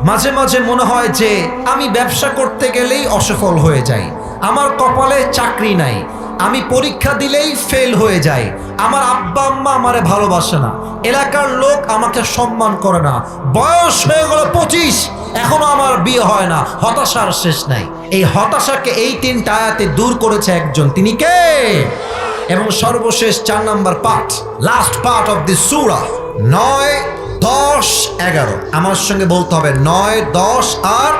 মাঝে মাঝে মনে হয় যে আমি ব্যবসা করতে গেলেই অসফল হয়ে যাই, আমার কপালে চাকরি নাই, আমি পরীক্ষা দিলেই ফেল হয়ে যাই, আমার আব্বা আম্মা আমারে ভালোবাসে না, এলাকার লোক আমাকে সম্মান করে না, বয়স হয়ে গেল 25, এখনো আমার বিয়ে হয় না। হতাশার শেষ নাই। এই হতাশাকে এই 3টা আয়াতে দূর করেছে একজন, তিনি কে? এবং সর্বশেষ 4 number part, last part of this সূরা, 9, 10, 11। আমার সঙ্গে বলতে হবে 9, 10 আর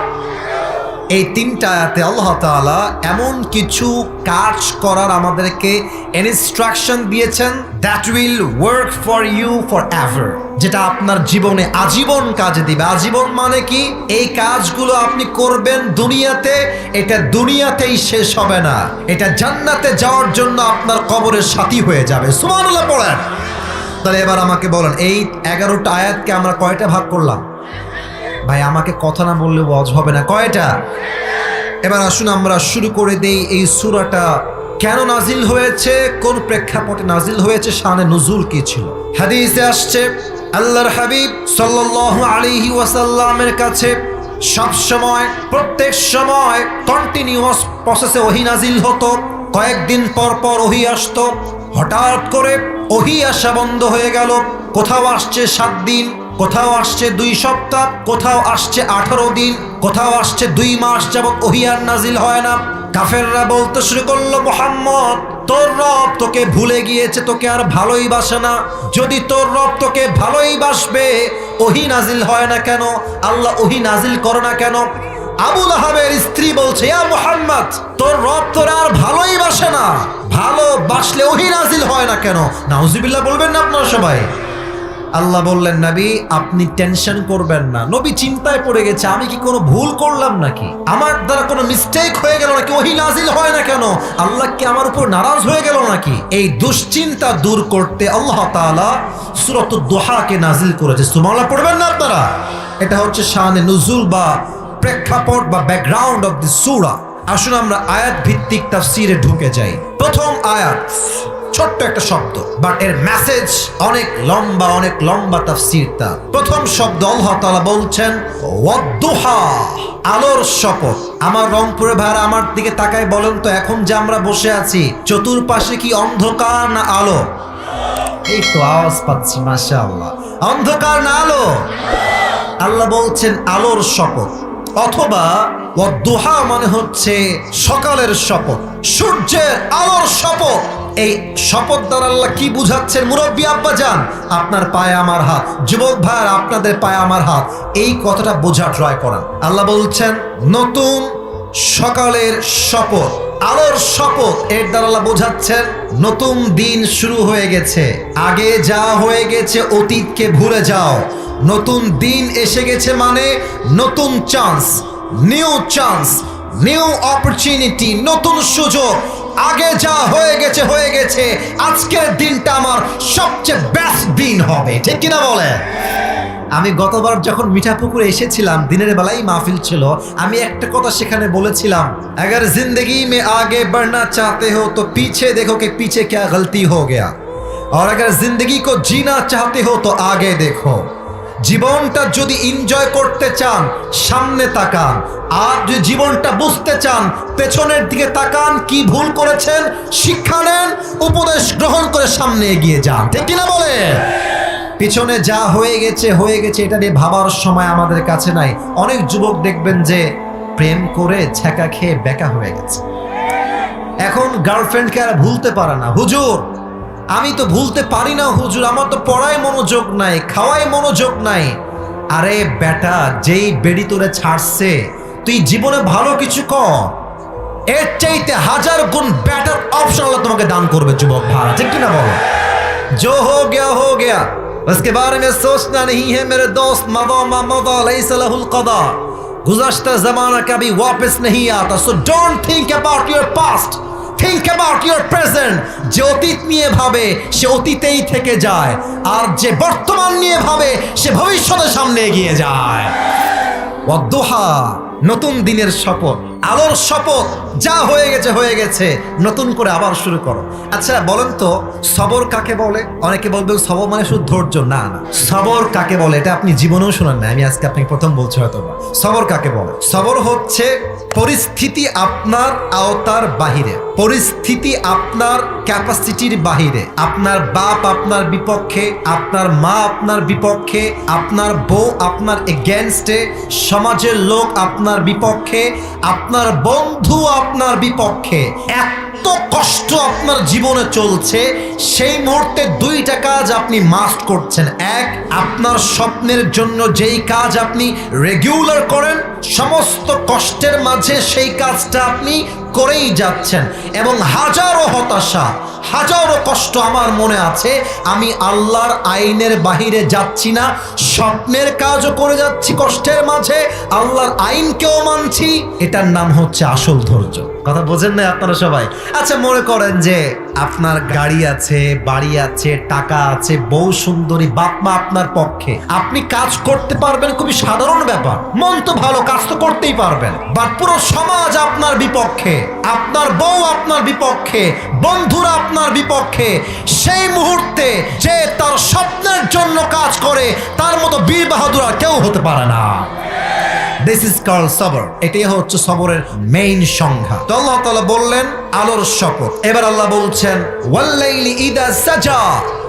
এই 3টা আয়াতে আল্লাহ তাআলা এমন কিছু কাজ করার আমাদেরকে ইনস্ট্রাকশন দিয়েছেন, that will work for you for ever, যেটা আপনার জীবনে আজীবন কাজে দিবে। আজীবন মানে কি? এই কাজগুলো আপনি করবেন দুনিয়াতে, এটা দুনিয়াতেই শেষ হবে না, এটা জান্নাতে যাওয়ার জন্য আপনার কবরের সাথী হয়ে যাবে। সুবহানাল্লাহ পড়েন। তাহলে এবার আমাকে বলেন, এই 11টা আয়াতকে আমরা কয়টা ভাগ করলাম? ভাই আমাকে কথা না বললে ওয়াজ হবে না, কয়টা? এবার আসুন আমরা শুরু করে দেই। এই সূরাটা কেন নাজিল হয়েছে, কোন প্রেক্ষাপটে নাজিল হয়েছে, শানে নুজুল কি ছিল? হাদিসে আসছে আল্লাহর হাবিব সাল্লাল্লাহু আলাইহি ওয়াসাল্লামের কাছে সব সময়, প্রত্যেক সময় কন্টিনিউয়াস প্রসেসে ওহী নাজিল হতো। কয়েকদিন পর পর ওহী আসতো। হঠাৎ করে ওহী আসা বন্ধ হয়ে গেল। কোথাও আসছে 7 দিন, কোথাও আসছে 2 সপ্তাহ, কোথাও আসছে 18 দিন, কোথাও আসছে 2 মাস যাবত ওহী আর নাজিল হয় না। কাফেররা বলতে শুরু করলো, মুহাম্মদ তোর রব তোকে ভুলে গিয়েছে, তোকে আর ভালোই বাসে না। যদি তোর রব তোকে ভালোই বাসবে, ওহী নাজিল হয় না কেন? আল্লাহ ওহী নাজিল করে না কেন? আবু লাহাবের স্ত্রী বলছে, ইয়া মুহাম্মদ তোর রব তোর আর ভালোই বাসে না, ভালোবাসলে ওহী নাজিল হয় না কেন? নাউজুবিল্লাহ বলবেন না আপনারা সবাই? আল্লাহ বললেন, নবী আপনি টেনশন করবেন না। নবী চিন্তায় পড়ে গেছে, আমি কি কোনো ভুল করলাম নাকি, আমার দ্বারা কোনো মিস্টেক হয়ে গেল নাকি, ওহী নাজিল হয় না কেন, আল্লাহ কি আমার উপর নারাজ হয়ে গেল নাকি? এই দুশ্চিন্তা দূর করতে আল্লাহ তাআলা সূরাতুদ দুহাকে নাজিল করেছে। সুবহানাল্লাহ পড়বেন না আপনারা? এটা হচ্ছে শানে নুজুল বা প্রেক্ষাপট বা ব্যাকগ্রাউন্ড অফ দিস সূরা। আসুন আমরা আয়াত ভিত্তিক তাফসীরে ঢুকে যাই। প্রথম আয়াত ছোট্ট একটা শব্দ, বাট এর মেসেজ অনেক লম্বা, অনেক লম্বা তাফসীর তার। প্রথম শব্দ আল্লাহ তাআলা বলছেন ওয়াদ-দুহা, আলোর শপথ। আমার রংপুরে ভাইরা আমার দিকে তাকায় বলেন তো, এখন যে আমরা বসে আছি চতুর্পাশে কি অন্ধকার না আলো? এই তো আওয়াজ পাচ্ছি, মাশাআল্লাহ। অন্ধকার না আলো? আল্লাহ বলছেন আলোর শপথ, অথবা ওয়াদ-দুহা মানে হচ্ছে সকালের শপথ, সূর্যের আলোর শপথ। এই শপথ দ্বারা আল্লাহ কি বুঝাচ্ছেন? মুরব্বী আব্বাজান আপনার পায়ে আমার হাত, যুবক ভাইয়ার আপনাদের পায়ে আমার হাত, এই কথাটা বোঝা ট্রাই করেন। আল্লাহ বলছেন নতুন সকালের শপথ, আলোর শপথ। এর দ্বারা আল্লাহ বোঝাচ্ছেন নতুন দিন শুরু হয়ে গেছে, আগে যা হয়ে গেছে অতীতকে ভুলে যাও, নতুন দিন এসে গেছে মানে নতুন চান্স, নিউ অপরচুনিটি, নতুন সুযোগ। আগে যা হয়ে গেছে, আজকের দিনটা আমার সবচেয়ে বেস্ট দিন হবে, ঠিক কিনা বলে? আমি গতবার যখন মিঠাপুকুরে এসেছিলাম, দিনের বেলায় মাহফিল ছিল, আমি একটা কথা সেখানে বলেছিলাম, अगर जिंदगी में आगे बढ़ना चाहते हो तो पीछे देखो कि पीछे क्या गलती हो गया, और अगर जिंदगी को जीना चाहते हो तो आगे देखो। জীবনটা যদি এনজয় করতে চান সামনে তাকান, আর যদি জীবনটা বুঝতে চান পেছনের দিকে তাকান, কি ভুল করেছেন শিক্ষা নেন, উপদেশ গ্রহণ করে সামনে এগিয়ে যান, ঠিক কিনা বলে? পিছনে যা হয়ে গেছে এটা নিয়ে ভাবার সময় আমাদের কাছে নাই। অনেক যুবক দেখবেন যে প্রেম করে ছ্যাঁকা খেয়ে বেকা হয়ে গেছে, এখন গার্লফ্রেন্ডকে আর ভুলতে পারে না। হুজুর আমি তো ভুলতে পারি না হুজুর, আমার তো পড়ায় মনোযোগ নাই, খাওয়ায় মনোযোগ নাই। আরে বেটা, যেই বেড়ি তোরে ছাড়ছে তুই জীবনে ভালো কিছু কর, এর চাইতে 1000 গুণ বেটার অপশন আল্লাহ তোমাকে দান করবে যুবক ভাড়া, ঠিক কিনা বলো? जो हो गया उसके बारे में सोचना नहीं है मेरे दोस्त, मदा मा मदा लैसा लहुल कदा, गुज़श्ता ज़माना कभी वापस नहीं आता, so don't think about your past, think about your present। যে অতীত নিয়ে ভাবে সে অতীতেই থেকে যায়, আর যে বর্তমান নিয়ে ভাবে সে ভবিষ্যতের সামনে এগিয়ে যায়। ওয়াদ-দুহা, নতুন দিনের শপথ। আলোর শপথ, যা হয়ে গেছে হয়ে গেছে, নতুন করে আবার শুরু করো। আচ্ছা বলেন তো সবর কাকে বলে? অনেকে বলবেন সবর মানে শুধু ধৈর্য। না না, সবর কাকে বলে এটা আপনি জীবনেও শোনেন না, আমি আজকে আপনাকে প্রথম বলছি হয়তো। সবর কাকে বলে? সবর হচ্ছে পরিস্থিতি আপনার আওতার বাহিরে, পরিস্থিতি আপনার ক্যাপাসিটির বাহিরে, আপনার বাপ আপনার বিপক্ষে, আপনার মা আপনার বিপক্ষে, আপনার বউ আপনার এগেনস্টে, সমাজের লোক আপনার বিপক্ষে, আপনার বন্ধু আপনার বিপক্ষে, এত কষ্ট আপনার জীবনে চলছে, সেই মুহূর্তে দুইটা কাজ আপনি মাস্ট করছেন। এক, আপনার স্বপ্নের জন্য যেই কাজ আপনি রেগুলার করেন, সমস্ত কষ্টের মাঝে সেই কাজটা আপনি করেই যাচ্ছেন, এবং হাজারো হতাশা, হাজারো কষ্ট আমার মনে আছে, আমি আল্লাহর আইনের বাহিরে যাচ্ছি না, স্বপ্নের কাজও করে যাচ্ছি কষ্টের মাঝে, আল্লাহর আইনকেও মানছি। এটার নাম হচ্ছে আসল ধৈর্য। কথা বোঝেন না আপনারা সবাই? আচ্ছা মনে করেন যে আপনার গাড়ি আছে, বাড়ি আছে, টাকা আছে, বউ সুন্দরী, বাপ মা আপনার পক্ষে, আপনি কাজ করতে পারবেন, খুবই সাধারণ ব্যাপার, মন তো ভালো, কাজ তো করতেই পারবেন, বাট পুরো সমাজ আপনার বিপক্ষে, আপনার বউ আপনার বিপক্ষে, বন্ধুরা আপনার বিপক্ষে, সেই মুহূর্তে যে তার স্বপ্নের জন্য কাজ করে তার মতো বীর বাহাদুর আর কেউ হতে পারে না। দিস ইজ কল্ড সবর। এটাই হচ্ছে সবরের মেইন সংজ্ঞা। তো আল্লাহ তাআলা বললেন আলোর শপথ। এবার আল্লাহ বলছেন ওয়াল্লাইলি ইদা সাজা,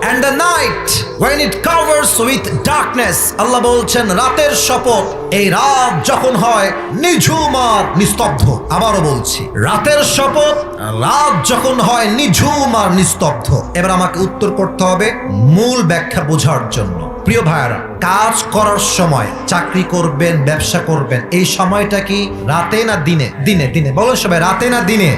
and the night when it covers with darkness। আল্লাহ বলছেন রাতের শপথ, এই রাত যখন হয় নিঝুম আর নিস্তব্ধ। আবারও বলছি রাতের শপথ, রাত যখন হয় নিঝুম আর নিস্তব্ধ। এবার আমাকে উত্তর করতে হবে মূল ব্যাখ্যা বোঝার জন্য। প্রিয় ভাইরা, কাজ করার সময়, চাকরি করবেন, ব্যবসা করবেন, এই সময়টা কি রাতে না দিনে? দিনে। দিনে বলেন সবাই, রাতে না দিনে?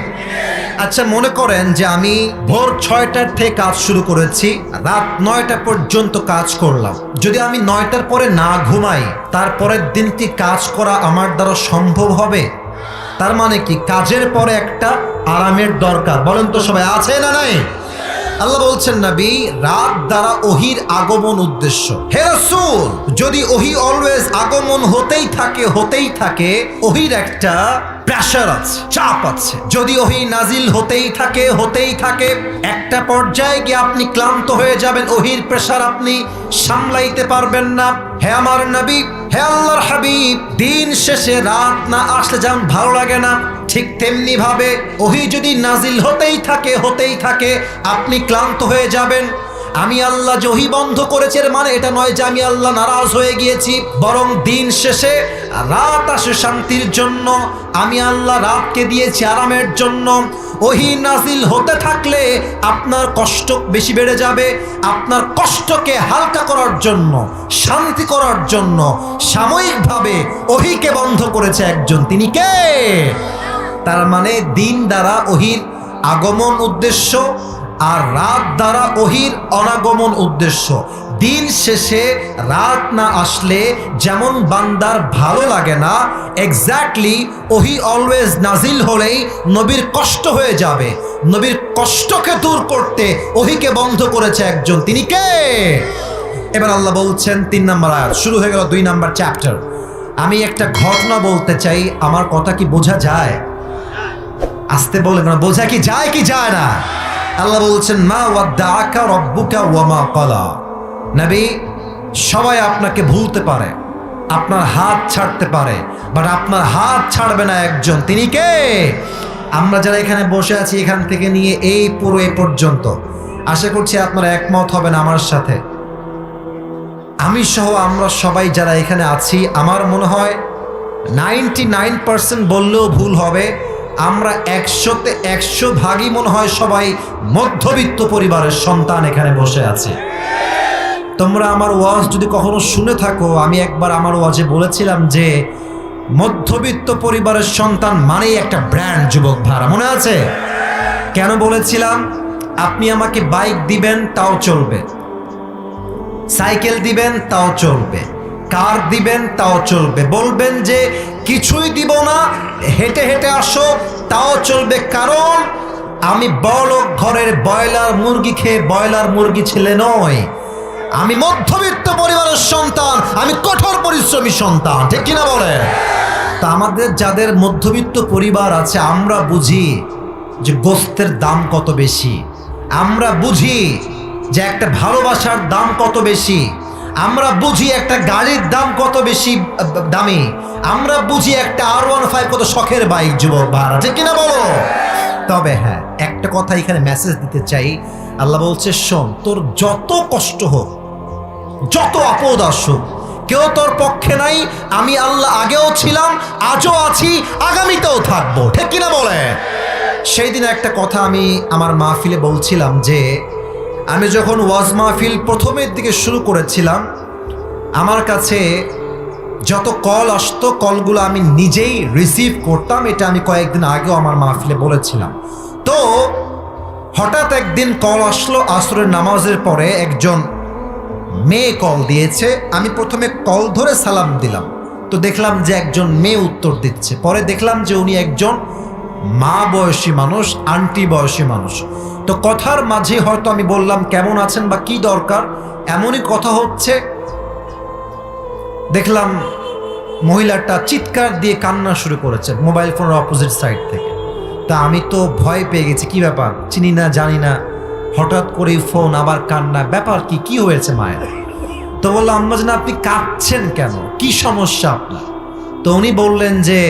আচ্ছা মনে করেন যে আমি ভোর 6টার থেকে কাজ শুরু করেছি, রাত 9টা পর্যন্ত কাজ করলাম। যদি আমি 9টার পরে না ঘুমাই, তারপরের দিন কি কাজ করা আমার দ্বারা সম্ভব হবে? তার মানে কি কাজের পরে একটা আরামের দরকার। বলেন তো সবাই, আছে না নাই? আল্লাহ বলছেন নবী রাত দ্বারা ওহির আগমন উদ্দেশ্য। হে রাসূল, যদি ওহি অলওয়েজ আগমন হতেই থাকে, ওহির একটা প্রেশার আছে, চাপ আছে। যদি ওহি নাজিল হতেই থাকে, একটা পর্যায়ে গিয়ে আপনি ক্লান্ত হয়ে যাবেন, ওহির প্রেশার আপনি সামলাইতে পারবেন না। হে আমার নবী, হে আল্লাহর হাবিব, দিন শেষে রাত না আসলে যেমন ভালো লাগে না, ঠিক তেমনি ভাবে ওহি যদি নাজিল হতেই থাকে, আপনি ক্লান্ত হয়ে যাবেন। আমি আল্লাহ যে ওহি বন্ধ করেছে এর মানে এটা নয় যে আমি আল্লাহ নারাজ হয়ে গিয়েছি, বরং দিন শেষে রাত আসে শান্তির জন্য, আমি আল্লাহ রাতকে দিয়েছি আরামের জন্য। ওহি নাজিল হতে থাকলে আপনার কষ্ট বেশি বেড়ে যাবে। আপনার কষ্টকে হালকা করার জন্য, শান্তি করার জন্য সাময়িকভাবে ওহিকে বন্ধ করেছে একজন, তিনি কে? তার মানে দিন দ্বারা ওহির আগমন উদ্দেশ্য, আর রাত দ্বারা ওহির অনাগমন উদ্দেশ্য। দিন শেষে রাত না আসলে যেমন বান্দার ভালো লাগে না, এক্স্যাক্টলি ওহি অলওয়েজ নাজিল হলেই নবীর কষ্ট হয়ে যাবে। নবীর কষ্টকে দূর করতে ওহিকে বন্ধ করেছে একজন, তিনি কে? এবার আল্লাহ বলছেন 3 নম্বর আয়াত, শুরু হয়ে গেল 2 নম্বর চ্যাপ্টার। আমি একটা ঘটনা বলতে চাই, আমার কথা কি বোঝা যায়? আসতে বলে না, বোঝা কি যায় কি যায় না? আল্লাহ বলছেন মা ওয়াদ্দাআকা রাব্বুকা ওয়া মা ক্বালা। নবী, সবাই আপনাকে ভুলতে পারে, আপনার হাত ছাড়তে পারে, বাট আপনার হাত ছাড়বে না একজন, তিনি কে? আমরা যারা এখানে বসে আছি, এখান থেকে নিয়ে এই পুরো এ পর্যন্ত, আশা করছি আপনারা একমত হবেন আমার সাথে। আমি সহ আমরা সবাই যারা এখানে আছি, আমার মনে হয় 99% বললেও ভুল হবে, আমরা 100তে 100 ভাগই মনে হয় সবাই মধ্যবিত্ত পরিবারের সন্তান এখানে বসে আছে। তোমরা আমার ওয়াজ যদি কখনো শুনে থাকো, আমি একবার আমার ওয়াজে বলেছিলাম যে মধ্যবিত্ত পরিবারের সন্তান মানেই একটা ব্র্যান্ড। যুবক ভাড়া মনে আছে? কেন বলেছিলাম? আপনি আমাকে বাইক দিবেন তাও চলবে, সাইকেল দিবেন তাও চলবে, কার দিবেন তাও চলবে, বলবেন যে কিছুই দিব না, হেঁটে হেঁটে আসো তাও চলবে, কারণ আমি বড়লোক ঘরের ব্রয়লার মুরগি খেয়ে ব্রয়লার মুরগি ছেলে নয়, আমি মধ্যবিত্ত পরিবারের সন্তান, আমি কঠোর পরিশ্রমী সন্তান, ঠিক কিনা বলেন? তা আমাদের যাদের মধ্যবিত্ত পরিবার আছে আমরা বুঝি যে গোস্তের দাম কত বেশি, আমরা বুঝি যে একটা ভালোবাসার দাম কত বেশি, আমরা বুঝি একটা গাড়ির দাম কত বেশি দামি, আমরা বুঝি একটা R15 কত শখের বাইক যুবক ভাড়া, ঠিক কিনা বলো? তবে হ্যাঁ, একটা কথা এখানে মেসেজ দিতে চাই। আল্লাহ বলছে, শোন, তোর যত কষ্ট হোক, যত আপদ আসুক, কেউ তোর পক্ষে নাই। আমি আল্লাহ আগেও ছিলাম, আজও আছি, আগামীতেও থাকবো, ঠিক কিনা বলে? সেই দিন একটা কথা আমি আমার মাহফিলে বলছিলাম যে আমি যখন ওয়াজ মাহফিল প্রথমের দিকে শুরু করেছিলাম, আমার কাছে যত কল আসতো কলগুলো আমি নিজেই রিসিভ করতাম। এটা আমি কয়েকদিন আগেও আমার মাহফিলে বলেছিলাম। তো হঠাৎ একদিন কল আসলো, আসরের নামাজের পরে একজন মেয়ে কল দিয়েছে। আমি প্রথমে কল ধরে সালাম দিলাম, তো দেখলাম যে একজন মেয়ে উত্তর দিচ্ছে। পরে দেখলাম যে উনি একজন মা বয়সী মানুষ, আন্টি বয়সী মানুষ। তো কথার মাঝে হয়তো আমি বললাম কেমন আছেন বা কি দরকার, এমনই কথা হচ্ছে, দেখলাম মহিলাটা চিৎকার দিয়ে কান্না শুরু করেছে মোবাইল ফোনের অপোজিট সাইড থেকে। তা আমি তো ভয় পেয়ে গেছি, কি ব্যাপার, চিনি না জানি না, হঠাৎ করে ফোন, আবার কান্না, ব্যাপার কি, কি হয়েছে মায়ের? তো বললাম, আম্মা জান আপনি কাঁদছেন কেন, কি সমস্যা আপনার? তো উনি বললেন যে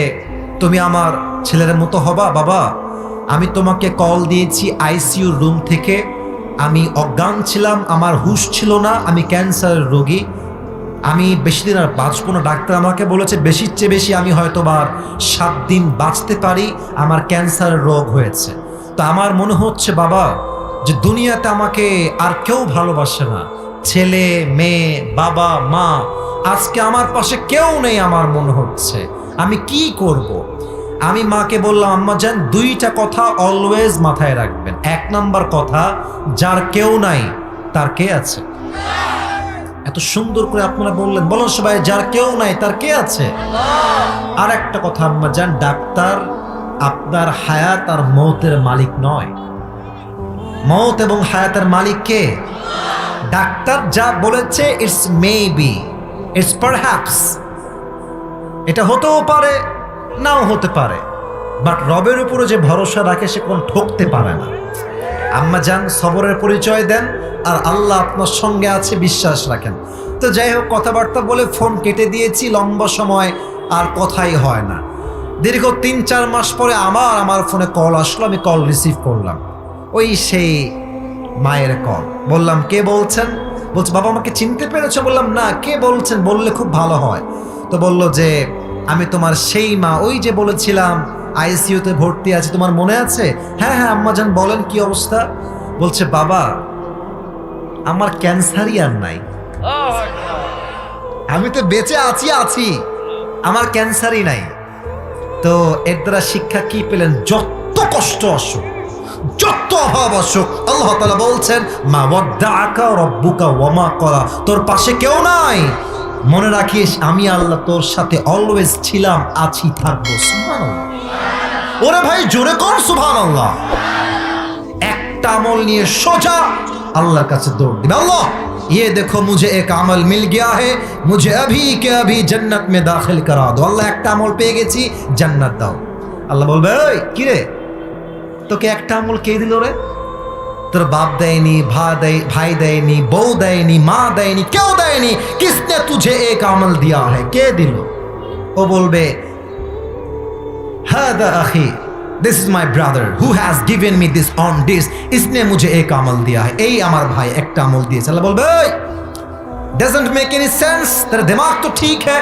তুমি আমার ছেলের মতো হবা বাবা, আমি তোমাকে কল দিয়েছি আইসিইউ রুম থেকে, আমি অজ্ঞান ছিলাম, আমার হুঁশ ছিল না, আমি ক্যান্সারের রোগী, আমি বেশি দিন আর বাঁচবো না। ডাক্তার আমাকে বলেছে বেশির চেয়ে বেশি আমি হয়তো বা 7 দিন বাঁচতে পারি, আমার ক্যান্সারের রোগ হয়েছে। তো আমার মনে হচ্ছে বাবা যে দুনিয়াতে আমাকে আর কেউ ভালোবাসে না, ছেলে মেয়ে বাবা মা, আজকে আমার পাশে কেউ নেই, আমার মনে হচ্ছে আমি কি করব। আমি মাকে বললাম, আম্মা জান 2টা কথা অলওয়েজ মাথায় রাখবেন। 1 নাম্বার কথা, যার কেউ নাই তার কে আছে। এত সুন্দর করে আপনারা বললেন, বলো সবাই, যার কেউ নাই তার কে আছে। আর একটা কথা আম্মা জান, ডাক্তার আপনার হায়াত আর মৌতের মালিক নয়, মৌত এবং হায়াতের মালিক কে? ডাক্তার যা বলেছে ইটস মেবি, ইটস পারহ্যাপস, এটা হতেও পারে নাও হতে পারে, বাট রবের উপরে যে ভরসা রাখে সে কোন ঠকতে পারে না। আম্মা জান সবরের পরিচয় দেন, আর আল্লাহ আপনার সঙ্গে আছে, বিশ্বাস রাখেন। তো যাই হোক, কথাবার্তা বলে ফোন কেটে দিয়েছি। লম্বা সময় আর কথাই হয় না। দীর্ঘ 3-4 মাস পরে আমার ফোনে কল আসলো, আমি কল রিসিভ করলাম, ওই সেই মায়ের কল। বললাম, কে বলছেন? বলছে, বাবা আমাকে চিনতে পেরেছো? বললাম, না, কে বলছেন বললে খুব ভালো হয়। তো বলল যে আমি তোমার সেই মা, ওই যে বলেছিলাম আইসিইউতে ভর্তি আছে, তোমার মনে আছে? হ্যাঁ হ্যাঁ আম্মা জান বলেন, কি অবস্থা? বলছে, বাবা আমার ক্যান্সারই আর নাই, আমি তো বেঁচে আছি, আমার ক্যান্সারই নাই। তো এর দ্বারা শিক্ষা কি পেলেন? যত কষ্ট আসুক, যত অভাব আসুক, আল্লাহ তাআলা বলছেন, মা ওয়াদ্দাআকা রাব্বুকা ওয়া মা ক্বালা, তোর পাশে কেউ নাই, মনে রাখিস আমি আল্লাহ তোর সাথে অলওয়েজ ছিলাম, আছি, থাকবো। সুবহানাল্লাহ। ওরে ভাই জোরে কর সুবহানাল্লাহ। একটা আমল নিয়ে সোজা আল্লাহর কাছে দৌড় দিবে, আল্লাহ ये देखो मुझे एक अमल मिल गया है, मुझे अभी के अभी जन्नत में दाखिल करा दो। আল্লাহ একটা আমল পেয়ে গেছি, জান্নাত দাও। আল্লাহ বলবে, ওই কি রে, তোকে একটা আমল কে দিল রে? তোর বাপ দেয়নি, ভাই দেয়নি, বউ দেয়নি, মা দেয়নি, কেউ দেয়নি। কিসনে তুঝে এক আমল দিয়া है, কে দিল? ও বলবে, হাদা আখি, this is my brother who has given me this on this, इसने मुझे एक अमल दिया है, এই আমার ভাই একটা আমল দিয়েছে। আল্লাহ বলবে, doesn't make any sense, तेरा दिमाग तो ठीक है,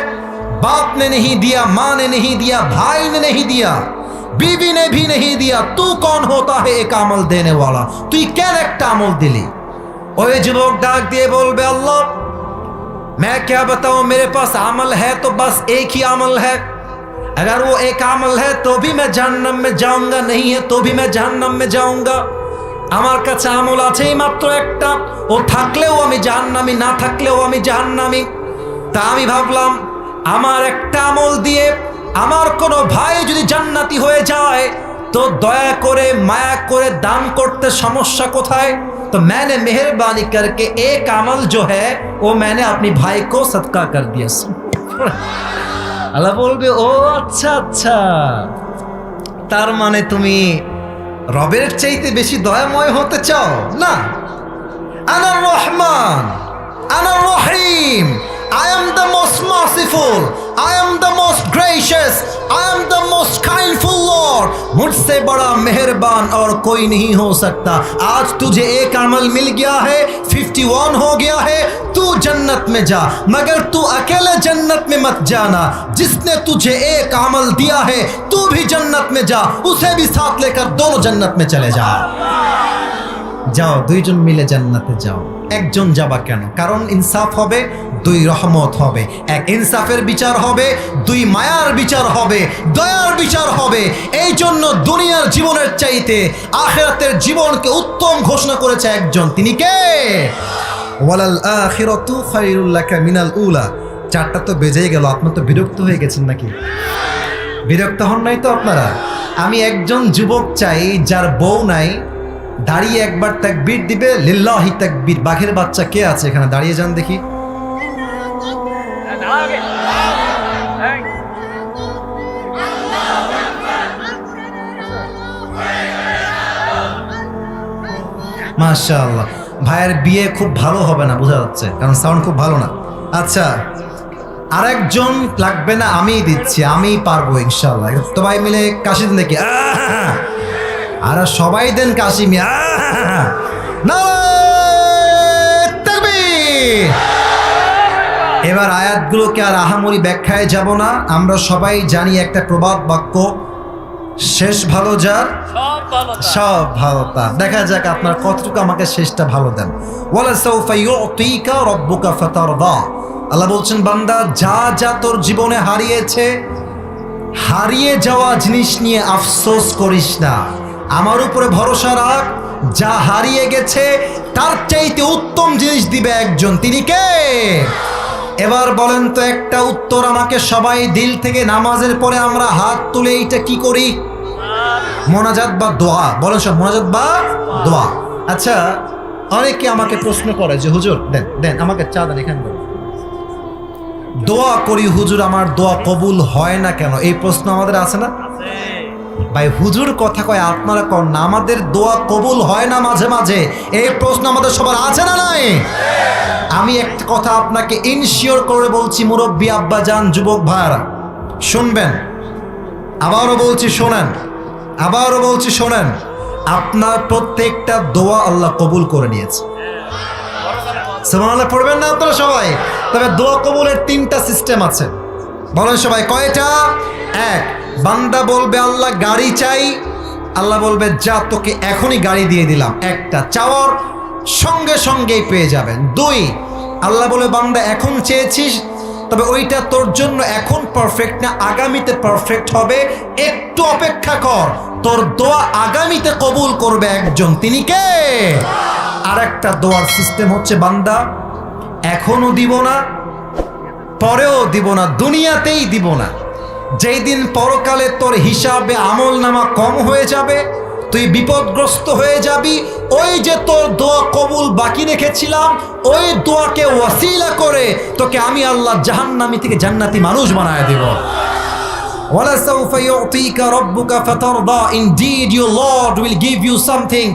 बाप ने नहीं दिया, माँ ने नहीं दिया, भाई ने नहीं दिया, बीवी ने भी नहीं दिया, तू कौन होता है एक अमल देने वाला, তুই কেন একটা আমল দিলি? ওই যুবক ডাক দিয়ে বলবে, আল্লাহ मैं क्या बताऊं, मेरे पास अमल है तो बस एक ही अमल है, अगर वो एक अमल है तो भी मैं जहन्नम में जाऊंगा, नहीं है तो भी मैं जहन्नम में जाऊंगा। আমার কাছে আমল আছেই মাত্র একটা, ও থাকলেও আমি জাহান্নামী, না থাকলেও আমি জাহান্নামী। তা আমি ভাবলাম, আমার একটা আমল দিয়ে আমার কোনো ভাই যদি জান্নাতি হয়ে যায় তো দয়া করে মায়া করে দান করতে সমস্যা কোথায়? तो मैंने मेहरबानी करके एक अमल जो है वो मैंने अपनी भाई को सदका कर दिया। আল্লাহ বলবে, ও আচ্ছা আচ্ছা, তার মানে তুমি রবের চাইতে বেশি দয়াময় হতে চাও না? আনার রহমান, আনার রহিম, I am the most merciful, I am the most gracious, I am the most kindful Lord. मुझसे बड़ा मेहरबान और कोई नहीं हो सकता. आज तुझे एक अमल मिल गया है, 51 हो गया है, तू जन्नत में जा, मगर तू अकेले जन्नत में मत जाना. जिसने तुझे एक अमल दिया है, तू भी जन्नत में जा, उसे भी साथ लेकर दोनों जन्नत में चले जा. যাও, দুইজন মিলে জান্নাতে যাও। একজন যাবা কেন? কারণ ইনসাফ হবে, দুই রহমত হবে। এক ইনসাফের বিচার হবে, দুই মায়ার বিচার হবে, দয়ার বিচার হবে। এই জন্য দুনিয়ার জীবনের চাইতে আখিরাতের জীবনকে উত্তম ঘোষণা করেছে একজন, তিনি কে? ওয়ালাল আখিরাতু খায়রুল লাকা মিনাল উলা। চারটা তো বেজেই গেল, আপনারা তো বিরক্ত হয়ে গেছেন নাকি? বিরক্ত হন নাই তো আপনারা? আমি একজন যুবক চাই যার বউ নাই, দাঁড়িয়ে একবার তাকবীর দিবে, লিল্লাহি তাকবীর। বাঘের বাচ্চা কে আছে এখানে? দাঁড়িয়ে যান দেখি। মাশাআল্লাহ, ভাইয়ের বিয়ে খুব ভালো হবে না বোঝা যাচ্ছে, কারণ সাউন্ড খুব ভালো না। আচ্ছা, আরেকজন লাগবে না, আমিই দিচ্ছি, আমিই পারবো ইনশাআল্লাহ। সবাই মিলে কাশি দিন দেখি। আর সবাই দেন কাশি মিয়া। এবার আয়াতগুলোকে আর আহামরি ব্যাখ্যায় যাব না, আমরা সবাই জানি একটা প্রবাদ বাক্য, শেষ ভালো যার সব ভালো তার। দেখা যাক আপনার কতটুকু আমাকে শেষটা ভালো দেন। ওয়ালা সাউফা ইউতিকা রাব্বুকা ফাতারদা। আল্লাহ বলছেন, বান্দা যা যা তোর জীবনে হারিয়েছে, হারিয়ে যাওয়া জিনিস নিয়ে আফসোস করিস না, আমার উপরে ভরসা রাখ। যা হারিয়ে গেছে তার চাইতে উত্তম জিনিস দিবে একজন, তিনি কে? এবার বলেন তো একটা উত্তর আমাকে সবাই দিল থেকে। নামাজের পরে আমরা হাত তুলে এইটা কি করি? মোনাজাত বা দোয়া। বলেন সব, মোনাজাত বা দোয়া। আচ্ছা, অনেকে আমাকে প্রশ্ন করে যে হুজুর দেন দেন আমাকে চা দেন, এখানে দোয়া করি হুজুর, আমার দোয়া কবুল হয় না কেন? এই প্রশ্ন আমাদের আছে না ভাই? হুজুর কথা কয়, আপনারা কন না, আমাদের দোয়া কবুল হয় না মাঝে মাঝে, এই প্রশ্ন আমাদের সবার আছে না নাই? আমি একটা কথা আপনাকে ইনশিওর করে বলছি, মুরব্বী আব্বা জান, যুবক ভাইরা শুনবেন, আবারও বলছি শোনেন, আবারও বলছি শোনেন, আপনার প্রত্যেকটা দোয়া আল্লাহ কবুল করে নিয়েছে। সুবহানাল্লাহ পড়বেন না আপনারা সবাই? তবে দোয়া কবুলের 3টা সিস্টেম আছে। বলেন সবাই, কয়টা? এক, বান্দা বলবে আল্লাহ গাড়ি চাই, আল্লাহ বলবে যা তোকে এখনই গাড়ি দিয়ে দিলাম, একটা চাওয়ার সঙ্গে সঙ্গেই পেয়ে যাবেন। 2, আল্লাহ বলে বান্দা এখন চেয়েছিস, তবে ওইটা তোর জন্য এখন পারফেক্ট না, আগামীতে পারফেক্ট হবে, একটু অপেক্ষা কর, তোর দোয়া আগামীতে কবুল করবে একজন, তিনি কে? আর একটা দোয়ার সিস্টেম হচ্ছে, বান্দা এখনো দিব না, পরেও দিব না, দুনিয়াতেই দিব না, যেই দিন পরকালে তোর হিসাবে আমল নামা কম হয়ে যাবে, তুই বিপদগ্রস্ত হয়ে যাবি, ওই যে তোর দোয়া কবুল বাকি রেখেছিলাম, ওই দোয়াকে ওয়াসিলা করে তোকে আমি আল্লাহ জাহান্নামী থেকে জান্নাতি মানুষ বানায় দেব। ওয়ালা সাউফা ইউতিকা রাব্বুকা ফাতারদা। Indeed your Lord will give you something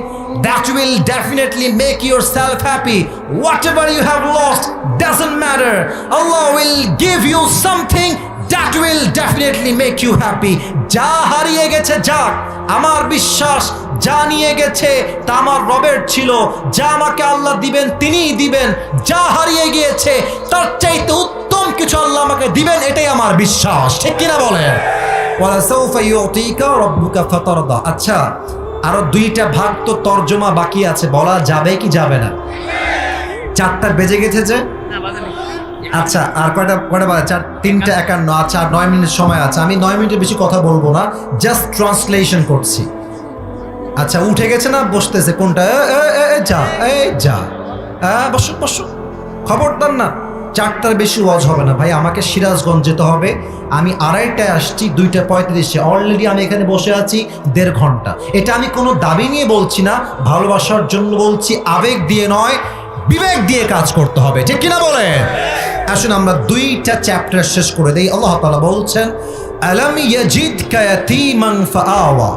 that will definitely make yourself happy. Whatever you have lost doesn't matter. Allah will give you something that will definitely make you happy. যা হারিয়ে গেছে যাক, আমার বিশ্বাস যা নিয়ে গেছে তা আমার রবের ছিল, যা আমাকে আল্লাহ দিবেন তিনিই দিবেন, যা হারিয়ে গিয়েছে তার চাইতে উত্তম কিছু আল্লাহ আমাকে দিবেন, এটাই আমার বিশ্বাস, ঠিক কিনা বলেন? ওয়ালা সাউফা ইউতিকা রাব্বুকা ফাতারদা। আচ্ছা, আরো 2টা ভাগ তো তরজমা বাকি আছে, বলা যাবে কি যাবে না? 4টা বেজে গেছে যে? আচ্ছা, আর কয়টা বাজে? 3:51। আচ্ছা, 9 মিনিট সময় আছে, আমি 9 মিনিটের বেশি কথা বলবো না, জাস্ট ট্রান্সলেশন করছি। আচ্ছা, উঠে গেছে না বসতেছে? কোনটা? যা, এই যা, বসো বসো, খবরদার না, 4টার বেশি ওয়াজ হবে না ভাই, আমাকে সিরাজগঞ্জ যেতে হবে, আমি 2:30টায় আসছি, 2:35-এ অলরেডি আমি এখানে বসে আছি 1.5 ঘন্টা। এটা আমি কোনো দাবি নিয়ে বলছি না, ভালোবাসার জন্য বলছি, আবেগ দিয়ে নয়, বিবেক দিয়ে কাজ করতে হবে, ঠিক কিনা বলে? আসুন আমরা 2টা চ্যাপ্টার শেষ করে দেই। আল্লাহ তাআলা বলছেন, আলাম ইয়াজিদকা ইয়াতীমান ফাআওয়া।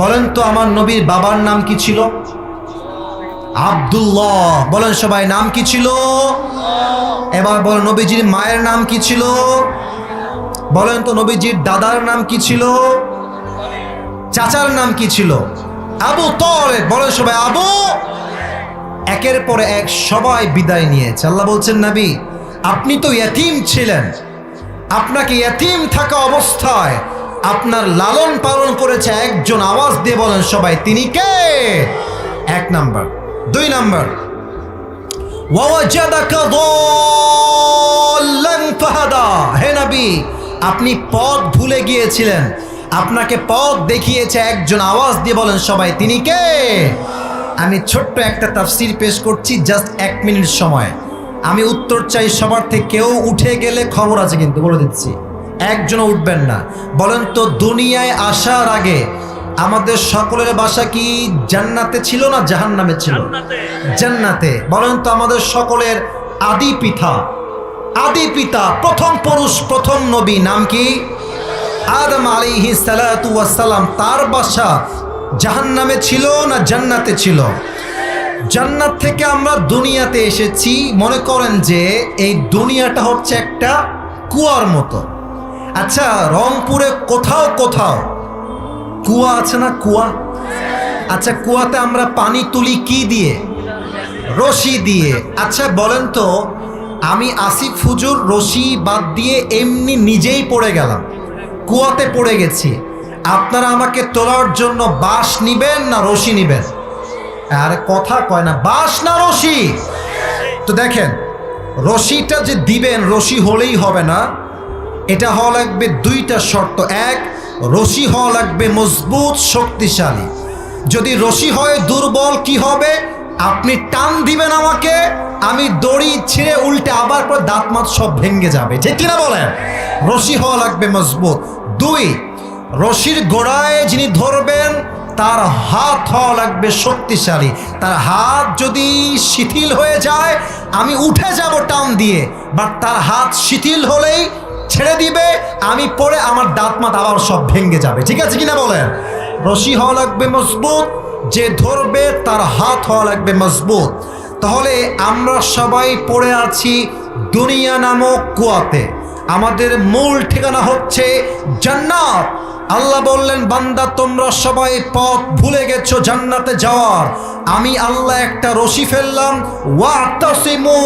বলেন তো আমার নবীর বাবার নাম কি ছিল? আব্দুল্লাহ। বলেন সবাই, নাম কি ছিল? এবার বলেন নবীজির মায়ের নাম কি ছিল? বলেন তো নবীজির দাদার নাম কি ছিল? চাচার নাম কি ছিল? আবু তালেব। বলেন সবাই আবু। একের পরে এক সবাই বিদায় নিয়েছে। আল্লাহ বলছেন, নবী আপনি তো ইয়াতীম ছিলেন, আপনাকে ইয়াতীম থাকা অবস্থায় আপনার লালন পালন করেছে একজন। আওয়াজ দিয়ে বলেন সবাই, তিনি কে? 1 নাম্বার। 2 নাম্বার, ওয়াওয়াজাদাকা দাল্লান ফাহাদা। হে নবী আপনি পথ ভুলে গিয়েছিলেন, আপনাকে পথ দেখিয়েছে একজন। আওয়াজ দিয়ে বলেন সবাই, তিনি কে? আমি ছোট্ট একটা তাফসীর পেশ করছি, জাস্ট 1 মিনিট সময়। আমি উত্তর চাই সবার থেকে। কেউ উঠে গেলে খবর আছে কিন্তু, বলে দিচ্ছি, একজনও উঠবেন না। বলেন তো দুনিয়ায় আসার আগে আমাদের সকলের বাসা কি জান্নাতে ছিল না জাহান্নামে ছিল? জান্নাতে। বলেন তো আমাদের সকলের আদি পিতা প্রথম পুরুষ প্রথম নবী নাম কি? আদম আলাইহিস সালাতু ওয়াস সালাম। তার বাসা জাহান্নামে ছিল না জান্নাতে ছিল? জান্নাত থেকে আমরা দুনিয়াতে এসেছি। মনে করেন যে এই দুনিয়াটা হচ্ছে একটা কুয়ার মতো। আচ্ছা, রংপুরে কোথাও কোথাও কুয়া আছে না? কুয়া। আচ্ছা, কুয়াতে আমরা পানি তুলি কি দিয়ে? রশি দিয়ে। আচ্ছা বলেন তো, আমি আসিফ হুজুর রশি বাদ দিয়ে এমনি নিজেই পড়ে গেলাম, কুয়াতে পড়ে গেছি। আপনারা আমাকে তোলার জন্য বাঁশ নিবেন না রশি নিবেন? আরে কথা কয় না, বাঁশ না রশি? তো দেখেন, রশিটা যে দিবেন, রশি হলেই হবে না, এটা হওয়া লাগবে 2টা শর্ত। 1, রশি হওয়া লাগবে মজবুত শক্তিশালী। যদি রশি হয় দুর্বল, কি হবে? আপনি টান দিবেন আমাকে, আমি দড়ি ছিঁড়ে উল্টে আবার পর দাঁত মাত সব ভেঙে যাবে, ঠিক কিনা বলেন? রশি হওয়া লাগবে মজবুত। 2, রশির গোড়ায় যিনি ধরবেন তার হাত হওয়া লাগবে শক্তিশালী। তার হাত যদি শিথিল হয়ে যায় আমি উঠে যাব টান দিয়ে, বাট তার হাত শিথিল হলেই ছেড়ে দিবে, আমি পড়ে আমার দাঁত মাত আবার সব ভেঙে যাবে, ঠিক আছে কিনা বলেন? রশি হওয়া লাগবে মজবুত, যে ধরবে তার হাত হওয়া লাগবে মজবুত। তাহলে আমরা সবাই পড়ে আছি দুনিয়া নামক কুয়াতে। আমাদের মূল ঠিকানা হচ্ছে জান্নাত। আল্লাহ বললেন, বান্দা তোমরা সবাই পথ ভুলে গেছো জান্নাতে যাওয়ার। আমি আল্লাহ একটা রশি ফেললাম, ওয়াতাসিমু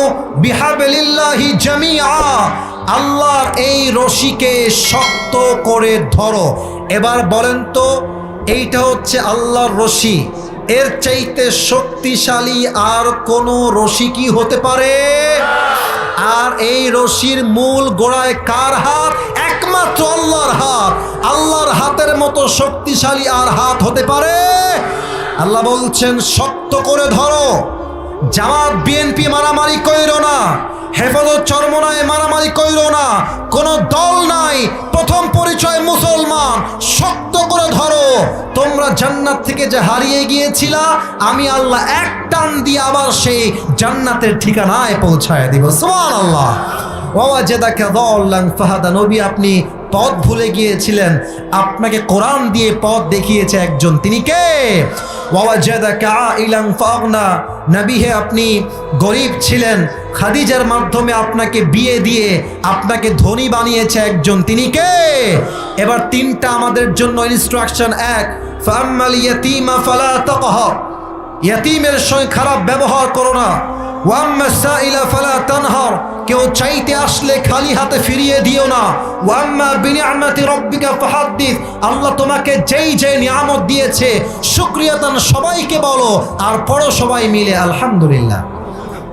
বিহাবলিল্লাহি জামিআ। আল্লাহর এই রশিকে শক্ত করে ধরো। এবার বলেন তো, এইটা হচ্ছে আল্লাহর রশি, এর চাইতে শক্তিশালী আর কোনো রশি কি হতে পারে? আর এই রশির মূল গোড়ায় কার হাত? একমাত্র আল্লাহর হাত। আল্লাহর হাতের মতো শক্তিশালী আর হাত হতে পারে? আল্লাহ বলছেন, শক্ত করে ধরো। জামাত বিএনপি মারামারি কইরো না, হেফাজত চরমনায় মারামারি কইরো না, কোনো দল নাই, প্রথম পরিচয় মুসলমান। শক্ত করে ধরো। তোমরা জান্নাত থেকে যে হারিয়ে গিয়েছিলা, আমি আল্লাহ এক টান দিয়ে আবার সেই জান্নাতের ঠিকানায় পৌঁছায় দিব। সুবহানাল্লাহ। ওয়াওয়াজাদাকা দাল্লান ফাহাদা। নবী আপনি পথ ভুলে গিয়েছিলেন, আপনাকে কোরআন দিয়ে পথ দেখিয়েছে একজন, তিনি কে? ওয়াওয়াজাদাকা আইলান ফাগনা। নবী হে আপনি গরিব ছিলেন, খাদিজার মাধ্যমে আপনাকে বিয়ে দিয়ে আপনাকে ধনী বানিয়েছে একজন, তিনি কে? এবার 3টা আমাদের জন্য ইনস্ট্রাকশন। 1, ফাআম্মাল ইয়াতীমা ফালা তাকহার। ইয়াতীমের সঙ্গে খারাপ ব্যবহার করো না। ওয়াম্মাস সাইলা ফালা তানহার। কেউ চাইতে আসলে খালি হাতে ফিরিয়ে দিও না। ওয়াম্মা বিনিআমাতি রাব্বিকা ফাহাদ্দিস। আল্লাহ তোমাকে যেই যে নিয়ামত দিয়েছে শুকরিয়াতান সবাইকে বলো, আর পড়ো সবাই মিলে আলহামদুলিল্লাহ।